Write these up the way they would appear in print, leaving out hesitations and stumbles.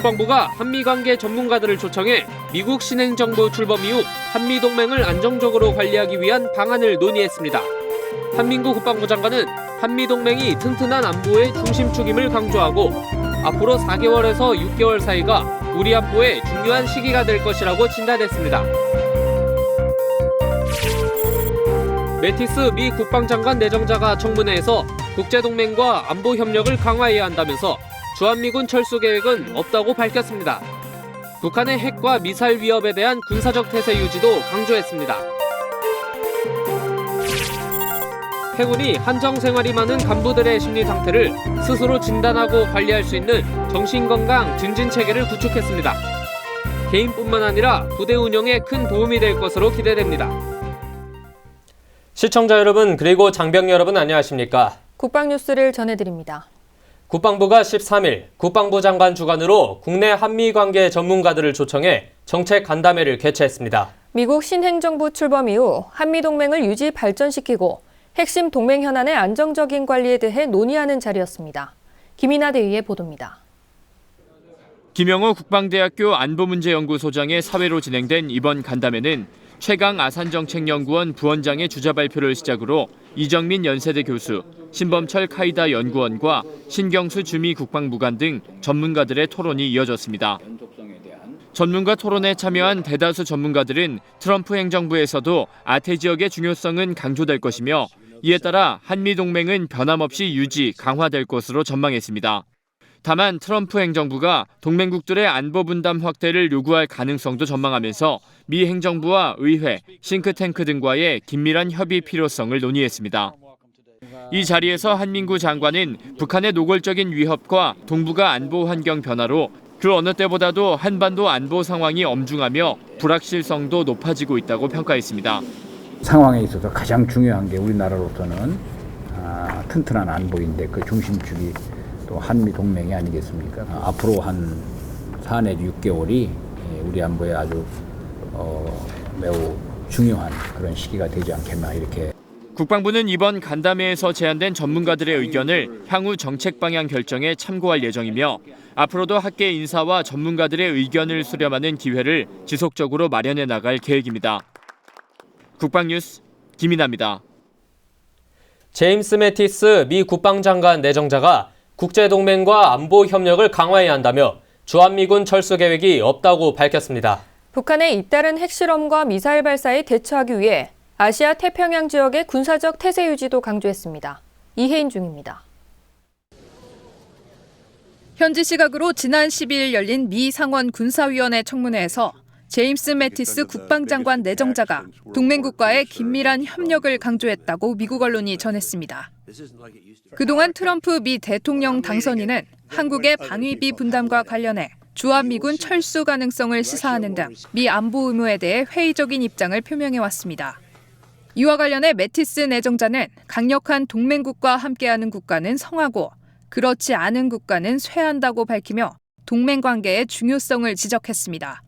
국방부가 한미관계 전문가들을 초청해 미국 신행정부 출범 이후 한미동맹을 안정적으로 관리하기 위한 방안을 논의했습니다. 한민구 국방부 장관은 한미동맹이 튼튼한 안보의 중심축임을 강조하고 앞으로 4개월에서 6개월 사이가 우리 안보의 중요한 시기가 될 것이라고 진단했습니다. 매티스 미 국방장관 내정자가 청문회에서 국제동맹과 안보 협력을 강화해야 한다면서 주한미군 철수 계획은 없다고 밝혔습니다. 북한의 핵과 미사일 위협에 대한 군사적 태세 유지도 강조했습니다. 해군이 한정 생활이 많은 간부들의 심리 상태를 스스로 진단하고 관리할 수 있는 정신건강 증진 체계를 구축했습니다. 개인뿐만 아니라 부대 운영에 큰 도움이 될 것으로 기대됩니다. 시청자 여러분 그리고 장병 여러분 안녕하십니까? 국방뉴스를 전해드립니다. 국방부가 13일 국방부 장관 주관으로 국내 한미관계 전문가들을 초청해 정책 간담회를 개최했습니다. 미국 신행정부 출범 이후 한미동맹을 유지 발전시키고 핵심 동맹 현안의 안정적인 관리에 대해 논의하는 자리였습니다. 김이나 대위의 보도입니다. 김영호 국방대학교 안보문제연구소장의 사회로 진행된 이번 간담회는 최강 아산정책연구원 부원장의 주자 발표를 시작으로 이정민 연세대 교수, 신범철 카이다 연구원과 신경수 주미 국방부관 등 전문가들의 토론이 이어졌습니다. 전문가 토론에 참여한 대다수 전문가들은 트럼프 행정부에서도 아태 지역의 중요성은 강조될 것이며 이에 따라 한미동맹은 변함없이 유지, 강화될 것으로 전망했습니다. 다만 트럼프 행정부가 동맹국들의 안보 분담 확대를 요구할 가능성도 전망하면서 미 행정부와 의회, 싱크탱크 등과의 긴밀한 협의 필요성을 논의했습니다. 이 자리에서 한민구 장관은 북한의 노골적인 위협과 동북아 안보 환경 변화로 그 어느 때보다도 한반도 안보 상황이 엄중하며 불확실성도 높아지고 있다고 평가했습니다. 상황에 있어서 가장 중요한 게 우리나라로서는 튼튼한 안보인데 그 중심축이 또 한미 동맹이 아니겠습니까? 앞으로 한 4 내지 6개월이 우리 안보에 아주 매우 중요한 그런 시기가 되지 않겠나 이렇게. 국방부는 이번 간담회에서 제안된 전문가들의 의견을 향후 정책 방향 결정에 참고할 예정이며 앞으로도 학계 인사와 전문가들의 의견을 수렴하는 기회를 지속적으로 마련해 나갈 계획입니다. 국방뉴스 김이나입니다. 제임스 매티스 미 국방장관 내정자가 국제동맹과 안보 협력을 강화해야 한다며 주한미군 철수 계획이 없다고 밝혔습니다. 북한의 잇따른 핵실험과 미사일 발사에 대처하기 위해 아시아 태평양 지역의 군사적 태세 유지도 강조했습니다. 이혜인 중입니다. 현지 시각으로 지난 12일 열린 미 상원 군사위원회 청문회에서 제임스 매티스 국방장관 내정자가 동맹국과의 긴밀한 협력을 강조했다고 미국 언론이 전했습니다. 그동안 트럼프 미 대통령 당선인은 한국의 방위비 분담과 관련해 주한미군 철수 가능성을 시사하는 등 미 안보 의무에 대해 회의적인 입장을 표명해왔습니다. 이와 관련해 매티스 내정자는 강력한 동맹국과 함께하는 국가는 성하고 그렇지 않은 국가는 쇠한다고 밝히며 동맹 관계의 중요성을 지적했습니다.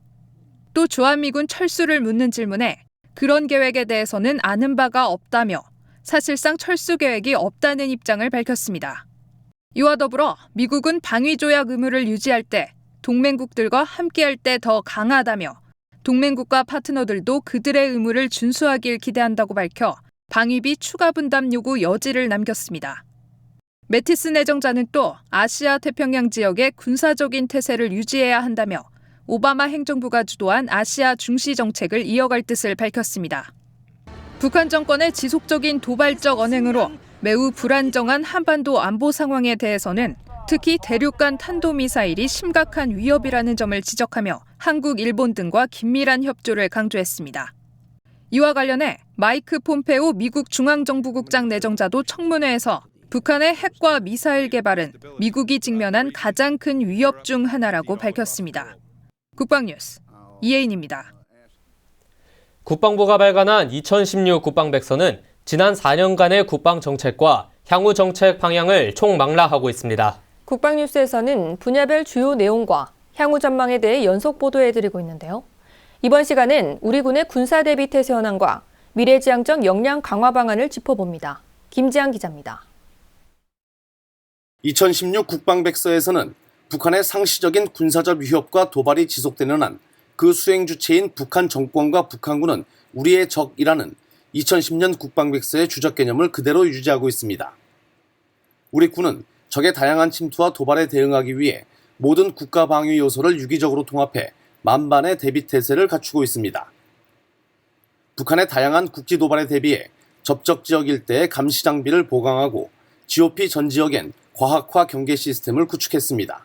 또 주한미군 철수를 묻는 질문에 그런 계획에 대해서는 아는 바가 없다며 사실상 철수 계획이 없다는 입장을 밝혔습니다. 이와 더불어 미국은 방위조약 의무를 유지할 때 동맹국들과 함께할 때 더 강하다며 동맹국과 파트너들도 그들의 의무를 준수하길 기대한다고 밝혀 방위비 추가 분담 요구 여지를 남겼습니다. 매티스 내정자는 또 아시아 태평양 지역의 군사적인 태세를 유지해야 한다며 오바마 행정부가 주도한 아시아 중시 정책을 이어갈 뜻을 밝혔습니다. 북한 정권의 지속적인 도발적 언행으로 매우 불안정한 한반도 안보 상황에 대해서는 특히 대륙간 탄도미사일이 심각한 위협이라는 점을 지적하며 한국, 일본 등과 긴밀한 협조를 강조했습니다. 이와 관련해 마이크 폼페오 미국 중앙정부국장 내정자도 청문회에서 북한의 핵과 미사일 개발은 미국이 직면한 가장 큰 위협 중 하나라고 밝혔습니다. 국방뉴스 이혜인입니다. 국방부가 발간한 2016 국방백서는 지난 4년간의 국방정책과 향후 정책 방향을 총망라하고 있습니다. 국방뉴스에서는 분야별 주요 내용과 향후 전망에 대해 연속 보도해드리고 있는데요. 이번 시간은 우리 군의 군사 대비 태세 현황과 미래지향적 역량 강화 방안을 짚어봅니다. 김지한 기자입니다. 2016 국방백서에서는 북한의 상시적인 군사적 위협과 도발이 지속되는 한 그 수행 주체인 북한 정권과 북한군은 우리의 적이라는 2010년 국방백서의 주적 개념을 그대로 유지하고 있습니다. 우리 군은 적의 다양한 침투와 도발에 대응하기 위해 모든 국가 방위 요소를 유기적으로 통합해 만반의 대비 태세를 갖추고 있습니다. 북한의 다양한 국지 도발에 대비해 접적 지역 일대의 감시 장비를 보강하고 GOP 전 지역엔 과학화 경계 시스템을 구축했습니다.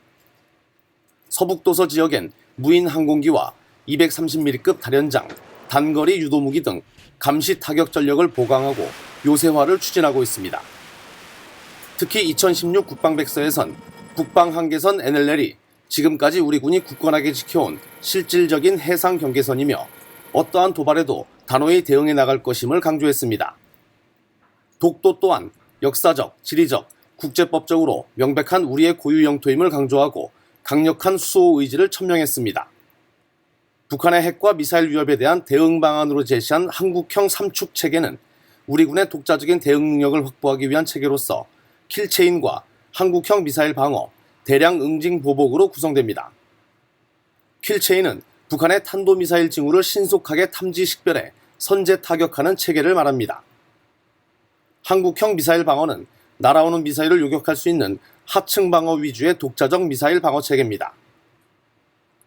서북도서 지역엔 무인 항공기와 230mm급 다련장, 단거리 유도무기 등 감시 타격 전력을 보강하고 요새화를 추진하고 있습니다. 특히 2016 국방백서에선 국방한계선 NLL이 지금까지 우리 군이 굳건하게 지켜온 실질적인 해상 경계선이며 어떠한 도발에도 단호히 대응해 나갈 것임을 강조했습니다. 독도 또한 역사적, 지리적, 국제법적으로 명백한 우리의 고유 영토임을 강조하고 강력한 수호 의지를 천명했습니다. 북한의 핵과 미사일 위협에 대한 대응 방안으로 제시한 한국형 3축 체계는 우리 군의 독자적인 대응 능력을 확보하기 위한 체계로서 킬체인과 한국형 미사일 방어, 대량 응징 보복으로 구성됩니다. 킬체인은 북한의 탄도미사일 징후를 신속하게 탐지 식별해 선제 타격하는 체계를 말합니다. 한국형 미사일 방어는 날아오는 미사일을 요격할 수 있는 하층 방어 위주의 독자적 미사일 방어 체계입니다.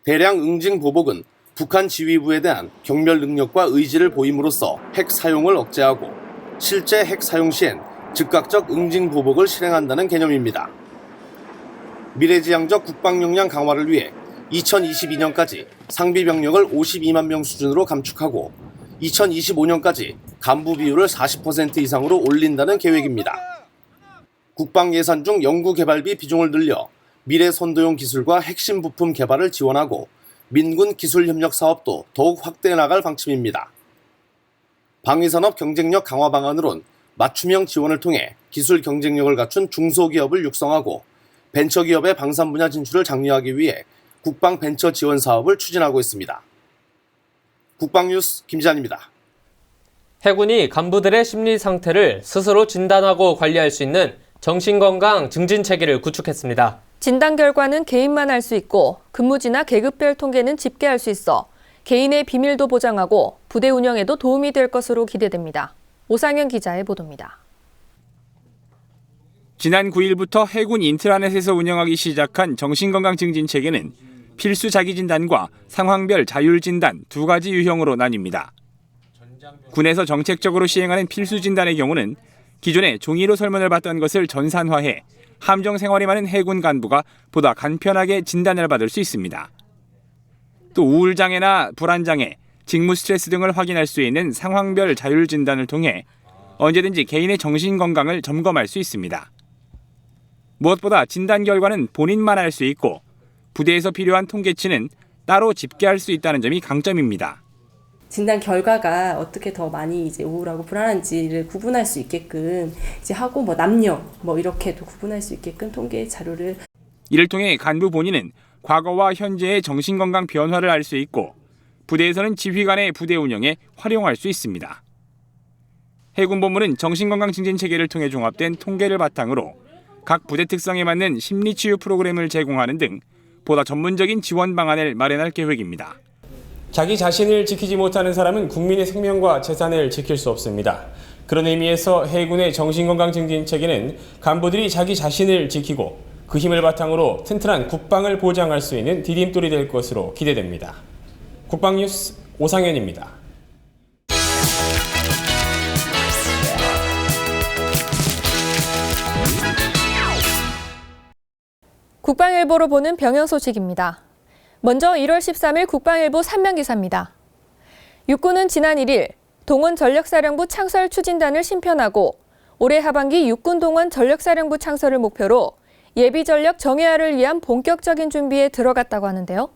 대량 응징 보복은 북한 지휘부에 대한 경멸 능력과 의지를 보임으로써 핵 사용을 억제하고 실제 핵 사용 시엔 즉각적 응징 보복을 실행한다는 개념입니다. 미래지향적 국방 역량 강화를 위해 2022년까지 상비 병력을 52만 명 수준으로 감축하고 2025년까지 간부 비율을 40% 이상으로 올린다는 계획입니다. 국방 예산 중 연구개발비 비중을 늘려 미래 선도용 기술과 핵심 부품 개발을 지원하고 민군 기술협력 사업도 더욱 확대해 나갈 방침입니다. 방위산업 경쟁력 강화 방안으론 맞춤형 지원을 통해 기술 경쟁력을 갖춘 중소기업을 육성하고 벤처기업의 방산 분야 진출을 장려하기 위해 국방 벤처 지원 사업을 추진하고 있습니다. 국방뉴스 김지한입니다. 해군이 간부들의 심리 상태를 스스로 진단하고 관리할 수 있는 정신건강 증진 체계를 구축했습니다. 진단 결과는 개인만 알 수 있고 근무지나 계급별 통계는 집계할 수 있어 개인의 비밀도 보장하고 부대 운영에도 도움이 될 것으로 기대됩니다. 오상현 기자의 보도입니다. 지난 9일부터 해군 인트라넷에서 운영하기 시작한 정신건강 증진 체계는 필수 자기진단과 상황별 자율진단 두 가지 유형으로 나뉩니다. 군에서 정책적으로 시행하는 필수 진단의 경우는 기존에 종이로 설문을 받던 것을 전산화해 함정 생활이 많은 해군 간부가 보다 간편하게 진단을 받을 수 있습니다. 또 우울장애나 불안장애, 직무 스트레스 등을 확인할 수 있는 상황별 자율진단을 통해 언제든지 개인의 정신건강을 점검할 수 있습니다. 무엇보다 진단 결과는 본인만 알 수 있고 부대에서 필요한 통계치는 따로 집계할 수 있다는 점이 강점입니다. 진단 결과가 어떻게 더 많이 이제 우울하고 불안한지를 구분할 수 있게끔 이제 하고 남녀 이렇게도 구분할 수 있게끔 통계 자료를 이를 통해 간부 본인은 과거와 현재의 정신건강 변화를 알 수 있고 부대에서는 지휘관의 부대 운영에 활용할 수 있습니다. 해군본부는 정신건강 증진 체계를 통해 종합된 통계를 바탕으로 각 부대 특성에 맞는 심리치유 프로그램을 제공하는 등 보다 전문적인 지원 방안을 마련할 계획입니다. 자기 자신을 지키지 못하는 사람은 국민의 생명과 재산을 지킬 수 없습니다. 그런 의미에서 해군의 정신건강 증진 체계는 간부들이 자기 자신을 지키고 그 힘을 바탕으로 튼튼한 국방을 보장할 수 있는 디딤돌이 될 것으로 기대됩니다. 국방뉴스 오상현입니다. 국방일보로 보는 병영 소식입니다. 먼저 1월 13일 국방일보 3면 기사입니다. 육군은 지난 1일 동원전력사령부 창설 추진단을 심편하고 올해 하반기 육군동원 전력사령부 창설을 목표로 예비전력 정예화를 위한 본격적인 준비에 들어갔다고 하는데요.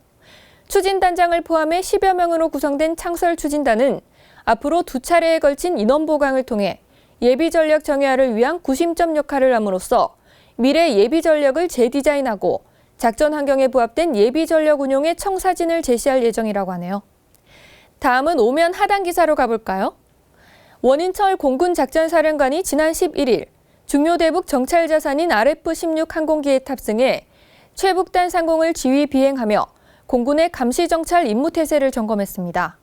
추진단장을 포함해 10여 명으로 구성된 창설 추진단은 앞으로 2차례에 걸친 인원 보강을 통해 예비전력 정예화를 위한 구심점 역할을 함으로써 미래 예비전력을 재디자인하고 작전 환경에 부합된 예비전력 운용의 청사진을 제시할 예정이라고 하네요. 다음은 오면 하단 기사로 가볼까요? 원인철 공군작전사령관이 지난 11일 중요대북 정찰자산인 RF-16 항공기에 탑승해 최북단 상공을 지휘 비행하며 공군의 감시정찰 임무태세를 점검했습니다.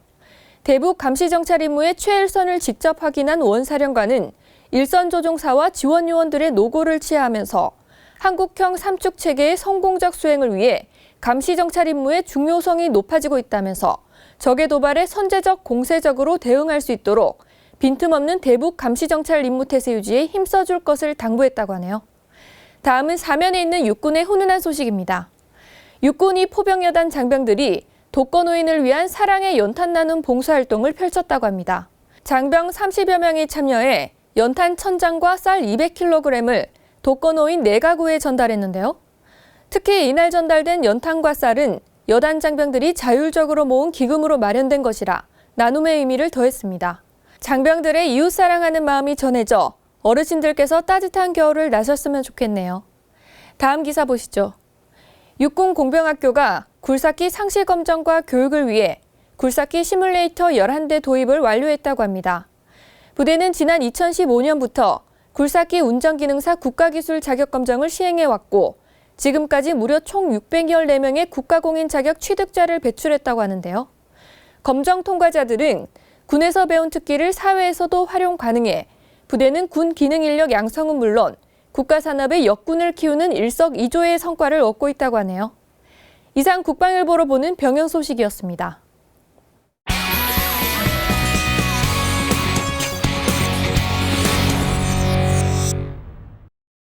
대북 감시정찰 임무의 최일선을 직접 확인한 원사령관은 일선조종사와 지원요원들의 노고를 치하하면서 한국형 삼축체계의 성공적 수행을 위해 감시정찰 임무의 중요성이 높아지고 있다면서 적의 도발에 선제적 공세적으로 대응할 수 있도록 빈틈없는 대북 감시정찰 임무태세 유지에 힘써줄 것을 당부했다고 하네요. 다음은 사면에 있는 육군의 훈훈한 소식입니다. 육군이 포병여단 장병들이 독거노인을 위한 사랑의 연탄 나눔 봉사활동을 펼쳤다고 합니다. 장병 30여 명이 참여해 연탄 1000장과 쌀 200kg을 독거노인 4가구에 전달했는데요. 특히 이날 전달된 연탄과 쌀은 여단 장병들이 자율적으로 모은 기금으로 마련된 것이라 나눔의 의미를 더했습니다. 장병들의 이웃사랑하는 마음이 전해져 어르신들께서 따뜻한 겨울을 나셨으면 좋겠네요. 다음 기사 보시죠. 육군 공병학교가 굴삭기 상시 검정과 교육을 위해 굴삭기 시뮬레이터 11대 도입을 완료했다고 합니다. 부대는 지난 2015년부터 굴삭기 운전기능사 국가기술 자격검정을 시행해왔고 지금까지 무려 총 614명의 국가공인 자격 취득자를 배출했다고 하는데요. 검정 통과자들은 군에서 배운 특기를 사회에서도 활용 가능해 부대는 군 기능 인력 양성은 물론 국가산업의 역군을 키우는 일석이조의 성과를 얻고 있다고 하네요. 이상 국방일보로 보는 병영 소식이었습니다.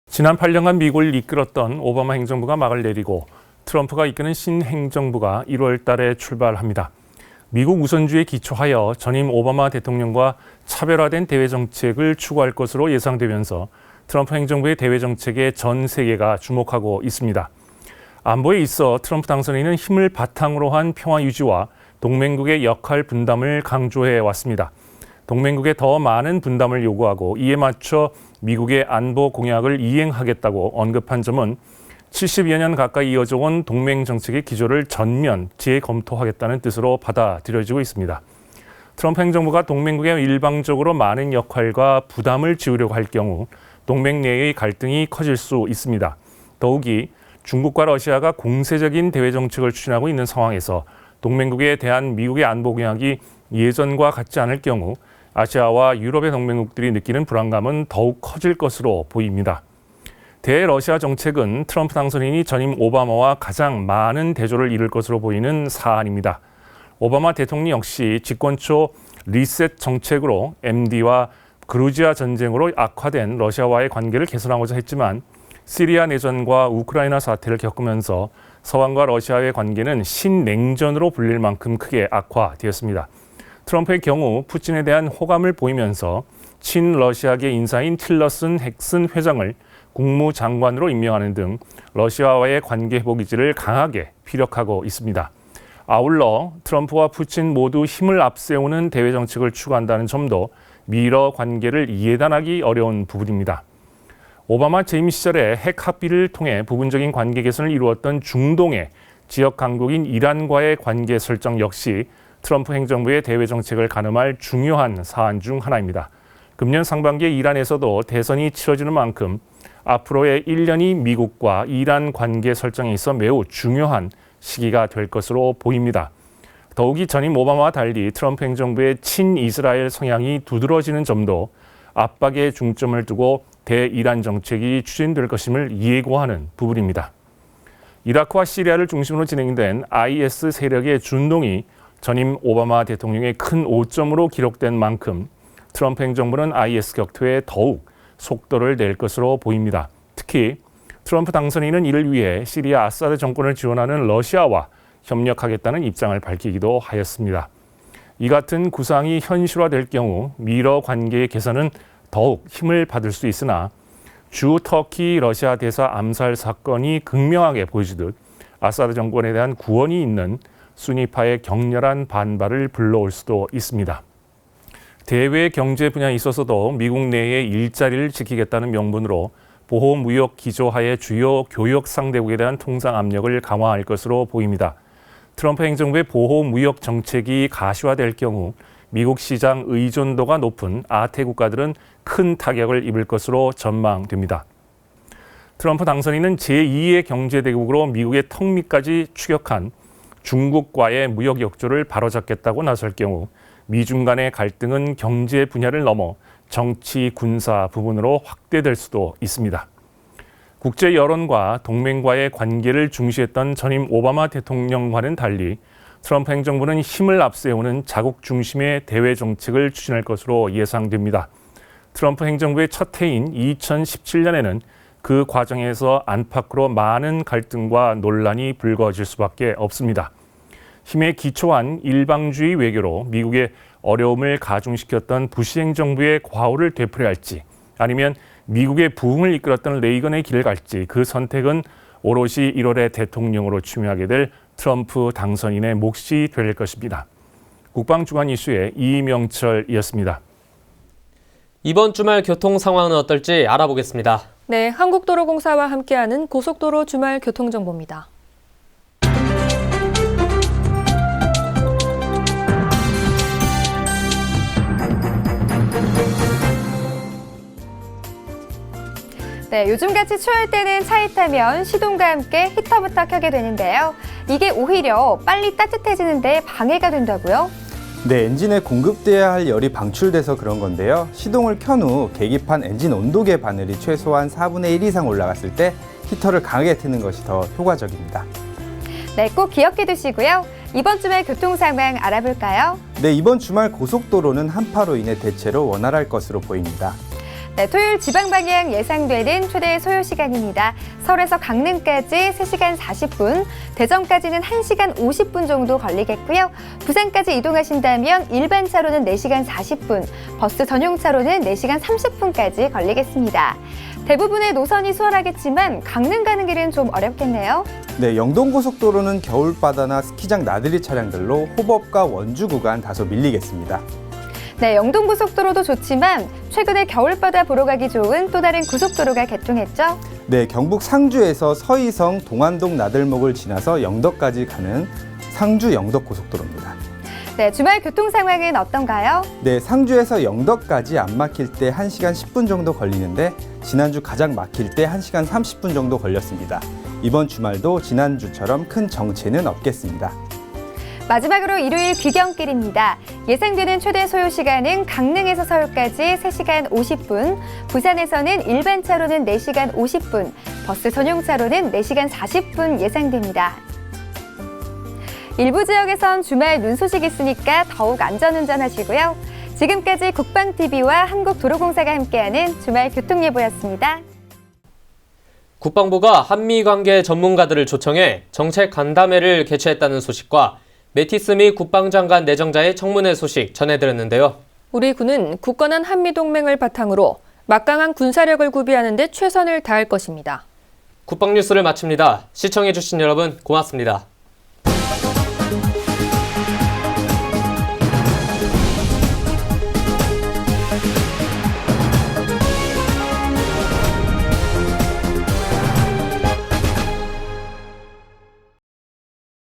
지난 8년간 미국을 이끌었던 오바마 행정부가 막을 내리고 트럼프가 이끄는 신행정부가 1월 달에 출발합니다. 미국 우선주의에 기초하여 전임 오바마 대통령과 차별화된 대외 정책을 추구할 것으로 예상되면서 트럼프 행정부의 대외 정책에 전 세계가 주목하고 있습니다. 안보에 있어 트럼프 당선인은 힘을 바탕으로 한 평화 유지와 동맹국의 역할 분담을 강조해 왔습니다. 동맹국에 더 많은 분담을 요구하고 이에 맞춰 미국의 안보 공약을 이행하겠다고 언급한 점은 70여 년 가까이 이어져 온 동맹 정책의 기조를 전면 재검토하겠다는 뜻으로 받아들여지고 있습니다. 트럼프 행정부가 동맹국에 일방적으로 많은 역할과 부담을 지우려고 할 경우 동맹 내의 갈등이 커질 수 있습니다. 더욱이 중국과 러시아가 공세적인 대외 정책을 추진하고 있는 상황에서 동맹국에 대한 미국의 안보 공약이 예전과 같지 않을 경우 아시아와 유럽의 동맹국들이 느끼는 불안감은 더욱 커질 것으로 보입니다. 대러시아 정책은 트럼프 당선인이 전임 오바마와 가장 많은 대조를 이룰 것으로 보이는 사안입니다. 오바마 대통령 역시 집권 초 리셋 정책으로 MD와 그루지아 전쟁으로 악화된 러시아와의 관계를 개선하고자 했지만 시리아 내전과 우크라이나 사태를 겪으면서 서방과 러시아의 관계는 신냉전으로 불릴 만큼 크게 악화되었습니다. 트럼프의 경우 푸틴에 대한 호감을 보이면서 친러시아계 인사인 틸러슨 헥슨 회장을 국무장관으로 임명하는 등 러시아와의 관계 회복 의지를 강하게 피력하고 있습니다. 아울러 트럼프와 푸틴 모두 힘을 앞세우는 대외 정책을 추구한다는 점도 미러 관계를 예단하기 어려운 부분입니다. 오바마 재임 시절에 핵 합의를 통해 부분적인 관계 개선을 이루었던 중동의 지역 강국인 이란과의 관계 설정 역시 트럼프 행정부의 대외 정책을 가늠할 중요한 사안 중 하나입니다. 금년 상반기에 이란에서도 대선이 치러지는 만큼 앞으로의 1년이 미국과 이란 관계 설정에 있어 매우 중요한 시기가 될 것으로 보입니다. 더욱이 전임 오바마와 달리 트럼프 행정부의 친이스라엘 성향이 두드러지는 점도 압박에 중점을 두고 대이란 정책이 추진될 것임을 예고하는 부분입니다. 이라크와 시리아를 중심으로 진행된 IS 세력의 준동이 전임 오바마 대통령의 큰 오점으로 기록된 만큼 트럼프 행정부는 IS 격퇴에 더욱 속도를 낼 것으로 보입니다. 특히 트럼프 당선인은 이를 위해 시리아 아사드 정권을 지원하는 러시아와 협력하겠다는 입장을 밝히기도 하였습니다. 이 같은 구상이 현실화될 경우 미러 관계의 개선은 더욱 힘을 받을 수 있으나 주 터키 러시아 대사 암살 사건이 극명하게 보여주듯 아사드 정권에 대한 구원이 있는 수니파의 격렬한 반발을 불러올 수도 있습니다. 대외 경제 분야에 있어서도 미국 내의 일자리를 지키겠다는 명분으로 보호무역 기조하에 주요 교역 상대국에 대한 통상 압력을 강화할 것으로 보입니다. 트럼프 행정부의 보호무역 정책이 가시화될 경우 미국 시장 의존도가 높은 아태 국가들은 큰 타격을 입을 것으로 전망됩니다. 트럼프 당선인은 제2의 경제대국으로 미국의 턱밑까지 추격한 중국과의 무역 역조를 바로잡겠다고 나설 경우 미중 간의 갈등은 경제 분야를 넘어 정치, 군사 부분으로 확대될 수도 있습니다. 국제 여론과 동맹과의 관계를 중시했던 전임 오바마 대통령과는 달리 트럼프 행정부는 힘을 앞세우는 자국 중심의 대외 정책을 추진할 것으로 예상됩니다. 트럼프 행정부의 첫 해인 2017년에는 그 과정에서 안팎으로 많은 갈등과 논란이 불거질 수밖에 없습니다. 힘에 기초한 일방주의 외교로 미국의 어려움을 가중시켰던 부시 행정부의 과오를 되풀이해야 할지 아니면 미국의 부흥을 이끌었던 레이건의 길을 갈지 그 선택은 오롯이 1월에 대통령으로 취임하게 될 트럼프 당선인의 몫이 될 것입니다. 국방주간 이슈의 이명철이었습니다. 이번 주말 교통 상황은 어떨지 알아보겠습니다. 네, 한국도로공사와 함께하는 고속도로 주말 교통정보입니다. 네, 요즘같이 추울 때는 차에 타면 시동과 함께 히터부터 켜게 되는데요. 이게 오히려 빨리 따뜻해지는데 방해가 된다고요? 네, 엔진에 공급돼야 할 열이 방출돼서 그런 건데요. 시동을 켠 후 계기판 엔진 온도계 바늘이 최소한 4분의 1 이상 올라갔을 때 히터를 강하게 트는 것이 더 효과적입니다. 네, 꼭 기억해 두시고요. 이번 주말 교통 상황 알아볼까요? 네, 이번 주말 고속도로는 한파로 인해 대체로 원활할 것으로 보입니다. 네, 토요일 지방 방향 예상되는 최대 소요 시간입니다. 서울에서 강릉까지 3시간 40분, 대전까지는 1시간 50분 정도 걸리겠고요. 부산까지 이동하신다면 일반 차로는 4시간 40분, 버스 전용 차로는 4시간 30분까지 걸리겠습니다. 대부분의 노선이 수월하겠지만 강릉 가는 길은 좀 어렵겠네요. 네, 영동고속도로는 겨울바다나 스키장 나들이 차량들로 호법과 원주 구간 다소 밀리겠습니다. 네, 영동고속도로도 좋지만 최근에 겨울바다 보러 가기 좋은 또 다른 고속도로가 개통했죠? 네, 경북 상주에서 서이성 동안동 나들목을 지나서 영덕까지 가는 상주 영덕고속도로입니다. 네, 주말 교통 상황은 어떤가요? 네, 상주에서 영덕까지 안 막힐 때 1시간 10분 정도 걸리는데 지난주 가장 막힐 때 1시간 30분 정도 걸렸습니다. 이번 주말도 지난주처럼 큰 정체는 없겠습니다. 마지막으로 일요일 귀경길입니다. 예상되는 최대 소요 시간은 강릉에서 서울까지 3시간 50분, 부산에서는 일반 차로는 4시간 50분, 버스 전용 차로는 4시간 40분 예상됩니다. 일부 지역에선 주말 눈 소식 있으니까 더욱 안전운전 하시고요. 지금까지 국방TV와 한국도로공사가 함께하는 주말 교통예보였습니다. 국방부가 한미관계 전문가들을 초청해 정책 간담회를 개최했다는 소식과 매티스 미 국방장관 내정자의 청문회 소식 전해드렸는데요. 우리 군은 굳건한 한미동맹을 바탕으로 막강한 군사력을 구비하는 데 최선을 다할 것입니다. 국방뉴스를 마칩니다. 시청해주신 여러분 고맙습니다.